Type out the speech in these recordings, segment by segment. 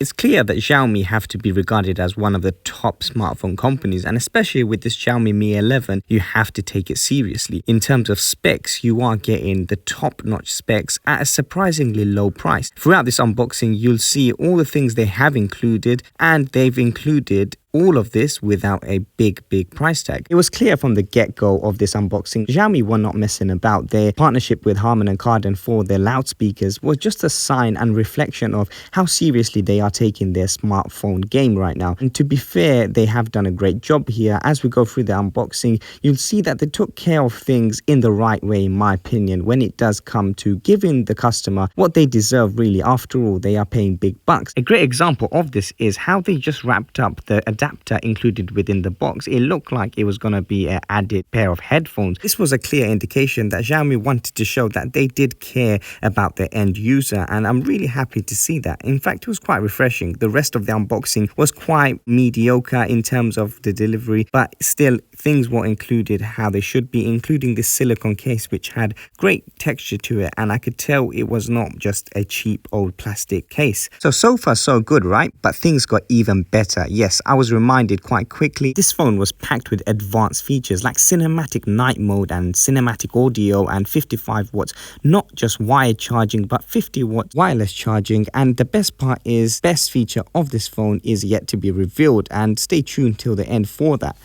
It's clear that Xiaomi have to be regarded as one of the top smartphone companies, and especially with this Xiaomi Mi 11, you have to take it seriously. In terms of specs, you are getting the top-notch specs at a surprisingly low price. Throughout this unboxing, you'll see all the things they have included, and they've included all of this without a big price tag. It was clear from the get-go of this unboxing, Xiaomi were not messing about. Their partnership with Harman and Kardon for their loudspeakers was just a sign and reflection of how seriously they are taking their smartphone game right now. And to be fair, they have done a great job here. As we go through the unboxing, you'll see that they took care of things in the right way, in my opinion, when it does come to giving the customer what they deserve really. After all, they are paying big bucks. A great example of this is how they just wrapped up the adapter included within the box. It looked like it was going to be an added pair of headphones. This was a clear indication that Xiaomi wanted to show that they did care about their end user, and I'm really happy to see that. In fact, it was quite refreshing. The rest of the unboxing was quite mediocre in terms of the delivery, but still things were included how they should be, including this silicone case which had great texture to it, and I could tell it was not just a cheap old plastic case. So far so good, right? But things got even better. Yes, I was reminded quite quickly this phone was packed with advanced features like cinematic night mode and cinematic audio and 55 watts, not just wired charging but 50 watt wireless charging. And the best part is, best feature of this phone is yet to be revealed, and stay tuned till the end for that.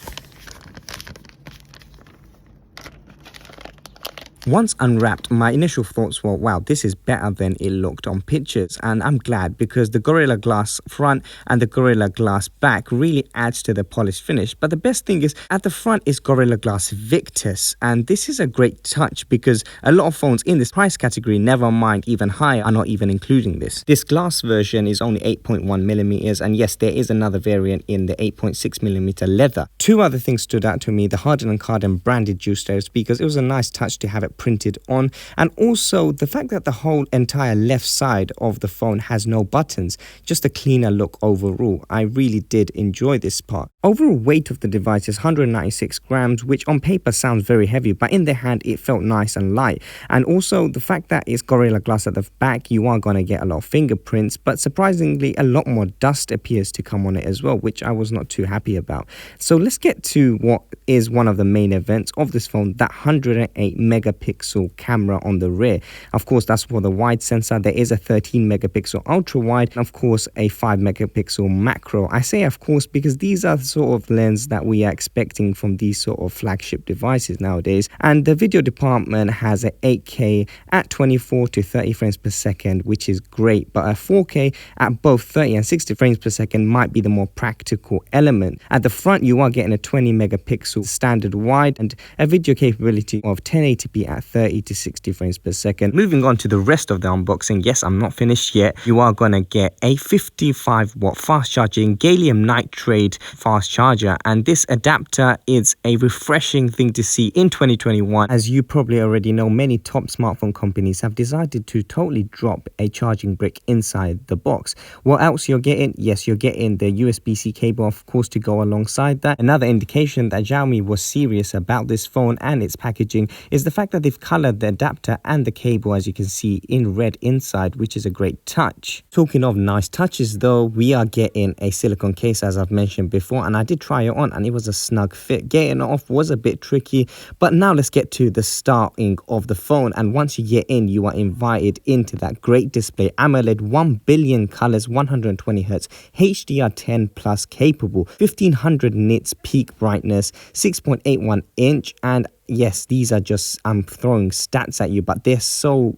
Once unwrapped, my initial thoughts were, wow, this is better than it looked on pictures, and I'm glad because the Gorilla Glass front and the Gorilla Glass back really adds to the polished finish. But the best thing is, at the front is Gorilla Glass Victus, and this is a great touch because a lot of phones in this price category, never mind even higher, are not even including this. This glass version is only 8.1 millimeters, and yes, there is another variant in the 8.6 millimeter leather. Two other things stood out to me: the Harman and Kardon branded dual stereo speakers. It was a nice touch to have it printed on, and also the fact that the whole entire left side of the phone has no buttons, just a cleaner look overall. I really did enjoy this part. Overall weight of the device is 196 grams, which on paper sounds very heavy, but in the hand it felt nice and light. And also the fact that it's Gorilla Glass at the back, you are going to get a lot of fingerprints, but surprisingly a lot more dust appears to come on it as well, which I was not too happy about. So let's get to what is one of the main events of this phone, that 108 megapixel camera on the rear. Of course, that's for the wide sensor. There is a 13 megapixel ultra wide, and of course a 5 megapixel macro. I say of course because these are the sort of lens that we are expecting from these sort of flagship devices nowadays. And the video department has a 8K at 24 to 30 frames per second, which is great, but a 4K at both 30 and 60 frames per second might be the more practical element. At the front, you are getting a 20 megapixel standard wide and a video capability of 1080p at 30 to 60 frames per second. Moving on to the rest of the unboxing, yes, I'm not finished yet. You are gonna get a 55 watt fast charging gallium nitride fast charger, and this adapter is a refreshing thing to see in 2021. As you probably already know, many top smartphone companies have decided to totally drop a charging brick inside the box. What else you're getting? Yes, you're getting the USB-C cable, of course, to go alongside that. Another indication that Xiaomi was serious about this phone and its packaging is the fact that they've colored the adapter and the cable, as you can see, in red inside, which is a great touch. Talking of nice touches though, we are getting a silicone case, as I've mentioned before, and I did try it on and it was a snug fit. Getting it off was a bit tricky, but now let's get to the starting of the phone. And once you get in, you are invited into that great display, AMOLED 1 billion colors, 120 Hz, HDR10 plus capable, 1500 nits peak brightness, 6.81 inch, and yes, these are just, I'm throwing stats at you, but they're so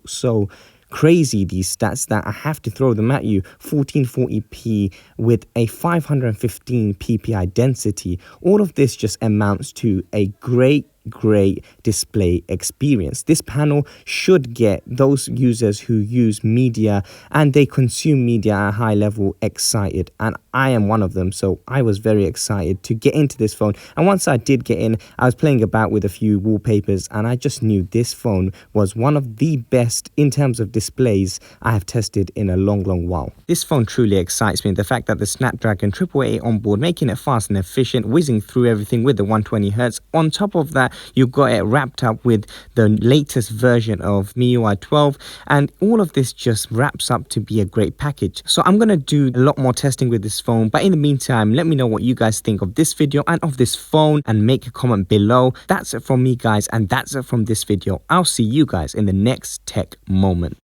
crazy, these stats, that I have to throw them at you. 1440p with a 515 ppi density. All of this just amounts to a great display experience. This panel should get those users who use media and they consume media at a high level excited, and I am one of them, so I was very excited to get into this phone. And once I did get in, I was playing about with a few wallpapers and I just knew this phone was one of the best in terms of displays I have tested in a long while. This phone truly excites me. The fact that the Snapdragon 888 on board, making it fast and efficient, whizzing through everything with the 120 Hz. On top of that, You got it wrapped up with the latest version of MIUI 12, and all of this just wraps up to be a great package. So I'm gonna do a lot more testing with this phone, but in the meantime, let me know what you guys think of this video and of this phone, and make a comment below. That's it from me, guys, and that's it from this video. I'll see you guys in the next tech moment.